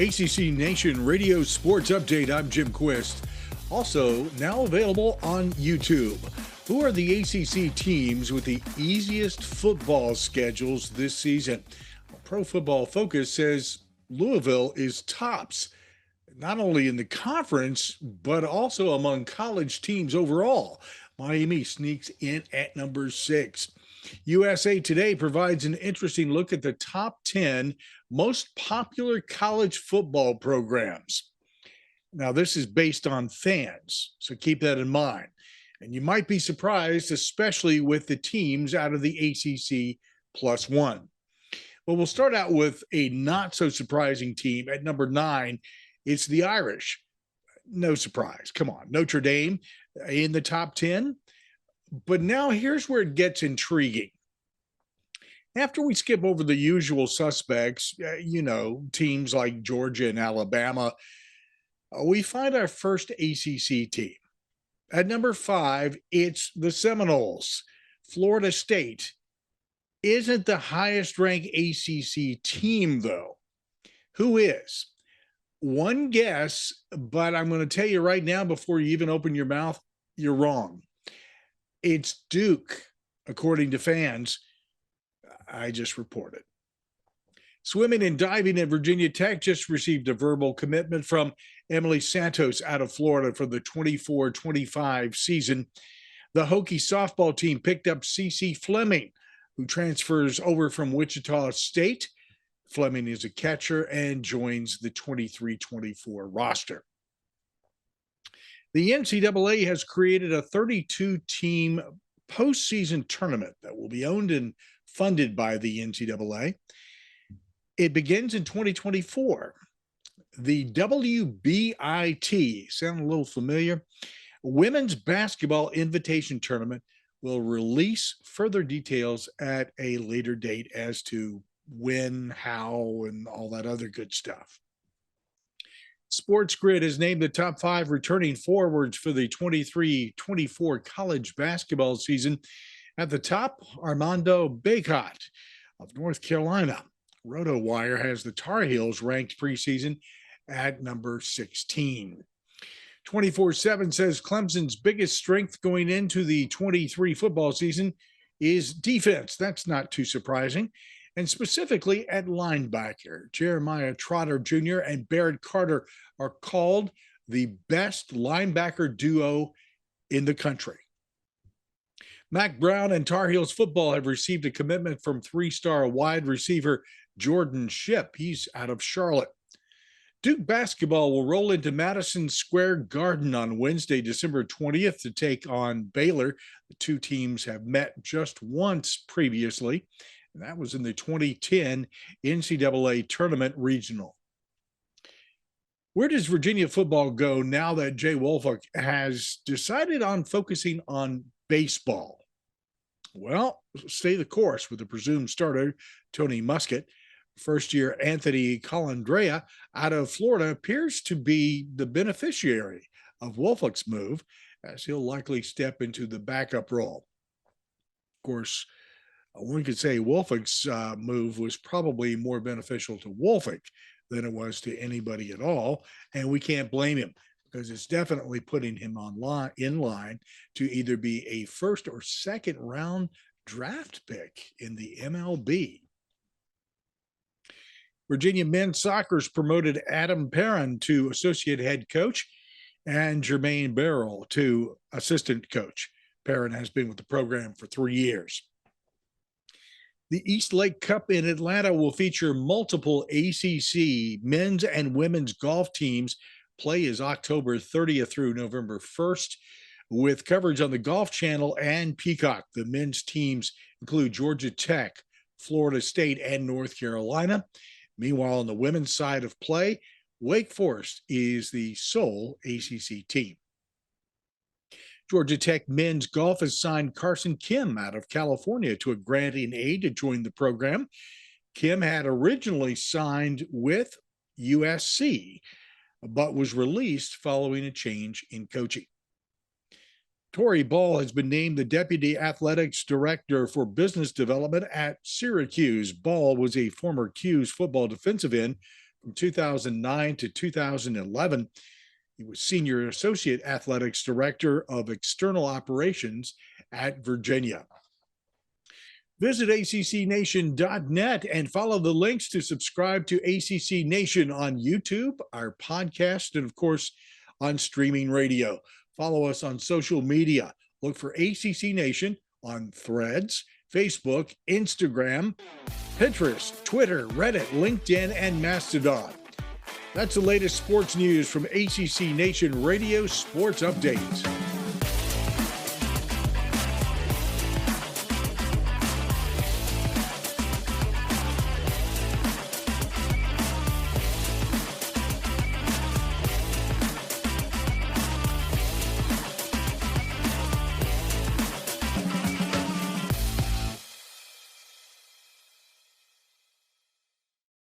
ACC Nation Radio Sports Update. I'm Jim Quist. Also, now available on YouTube. Who are the ACC teams with the easiest football schedules this season? Pro Football Focus says Louisville is tops, not only in the conference, but also among college teams overall. Miami sneaks in at number 6. USA Today provides an interesting look at the top 10 most popular college football programs. Now, this is based on fans, so keep that in mind. And you might be surprised, especially with the teams out of the ACC +1. Well, we'll start out with a not so surprising team at number 9. It's the Irish. No surprise. Come on. Notre Dame in the top 10. But now here's where it gets intriguing. After we skip over the usual suspects, teams like Georgia and Alabama, we find our first ACC team. At number 5, it's the Seminoles. Florida State isn't the highest ranked ACC team, though. Who is? One guess, but I'm going to tell you right now before you even open your mouth, you're wrong. It's Duke, according to fans. I just reported. Swimming and diving at Virginia Tech just received a verbal commitment from Emily Santos out of Florida for the 24-25 season. The Hokie softball team picked up CeCe Fleming, who transfers over from Wichita State. Fleming is a catcher and joins the 23-24 roster. The NCAA has created a 32-team postseason tournament that will be owned and funded by the NCAA. It begins in 2024. The WBIT, sound a little familiar? Women's Basketball Invitation Tournament will release further details at a later date as to when, how, and all that other good stuff. Sports Grid has named the top 5 returning forwards for the 23-24 college basketball season. At the top, Armando Bacot of North Carolina. RotoWire has the Tar Heels ranked preseason at number 16. 24/7 says Clemson's biggest strength going into the 23 football season is defense. That's not too surprising. And specifically at linebacker, Jeremiah Trotter Jr. and Barrett Carter are called the best linebacker duo in the country. Mac Brown and Tar Heels football have received a commitment from 3-star wide receiver Jordan Shipp. He's out of Charlotte. Duke basketball will roll into Madison Square Garden on Wednesday, December 20th to take on Baylor. The two teams have met just once previously, and that was in the 2010 NCAA Tournament Regional. Where does Virginia football go now that Jay Woolfolk has decided on focusing on baseball? Well, stay the course with the presumed starter, Tony Muskett. First-year Anthony Colandrea out of Florida appears to be the beneficiary of Woolfolk's move, as he'll likely step into the backup role. Of course, one could say Woolfolk's move was probably more beneficial to Woolfolk than it was to anybody at all, and we can't blame him because it's definitely putting him in line to either be a first or second round draft pick in the MLB. Virginia men's soccer's promoted Adam Perrin to associate head coach and Jermaine Barrell to assistant coach. Perrin has been with the program for 3 years. The East Lake Cup in Atlanta will feature multiple ACC men's and women's golf teams. Play is October 30th through November 1st, with coverage on the Golf Channel and Peacock. The men's teams include Georgia Tech, Florida State, and North Carolina. Meanwhile, on the women's side of play, Wake Forest is the sole ACC team. Georgia Tech men's golf has signed Carson Kim out of California to a granting aid to join the program. Kim had originally signed with USC, but was released following a change in coaching. Tori Ball has been named the Deputy Athletics Director for Business Development at Syracuse. Ball was a former 'Cuse football defensive end From 2009 to 2011, he was Senior Associate Athletics Director of External Operations at Virginia. Visit ACCNation.net and follow the links to subscribe to ACC Nation on YouTube, our podcast, and of course, on streaming radio. Follow us on social media. Look for ACC Nation on Threads, Facebook, Instagram, Pinterest, Twitter, Reddit, LinkedIn, and Mastodon. That's the latest sports news from ACC Nation Radio Sports Updates.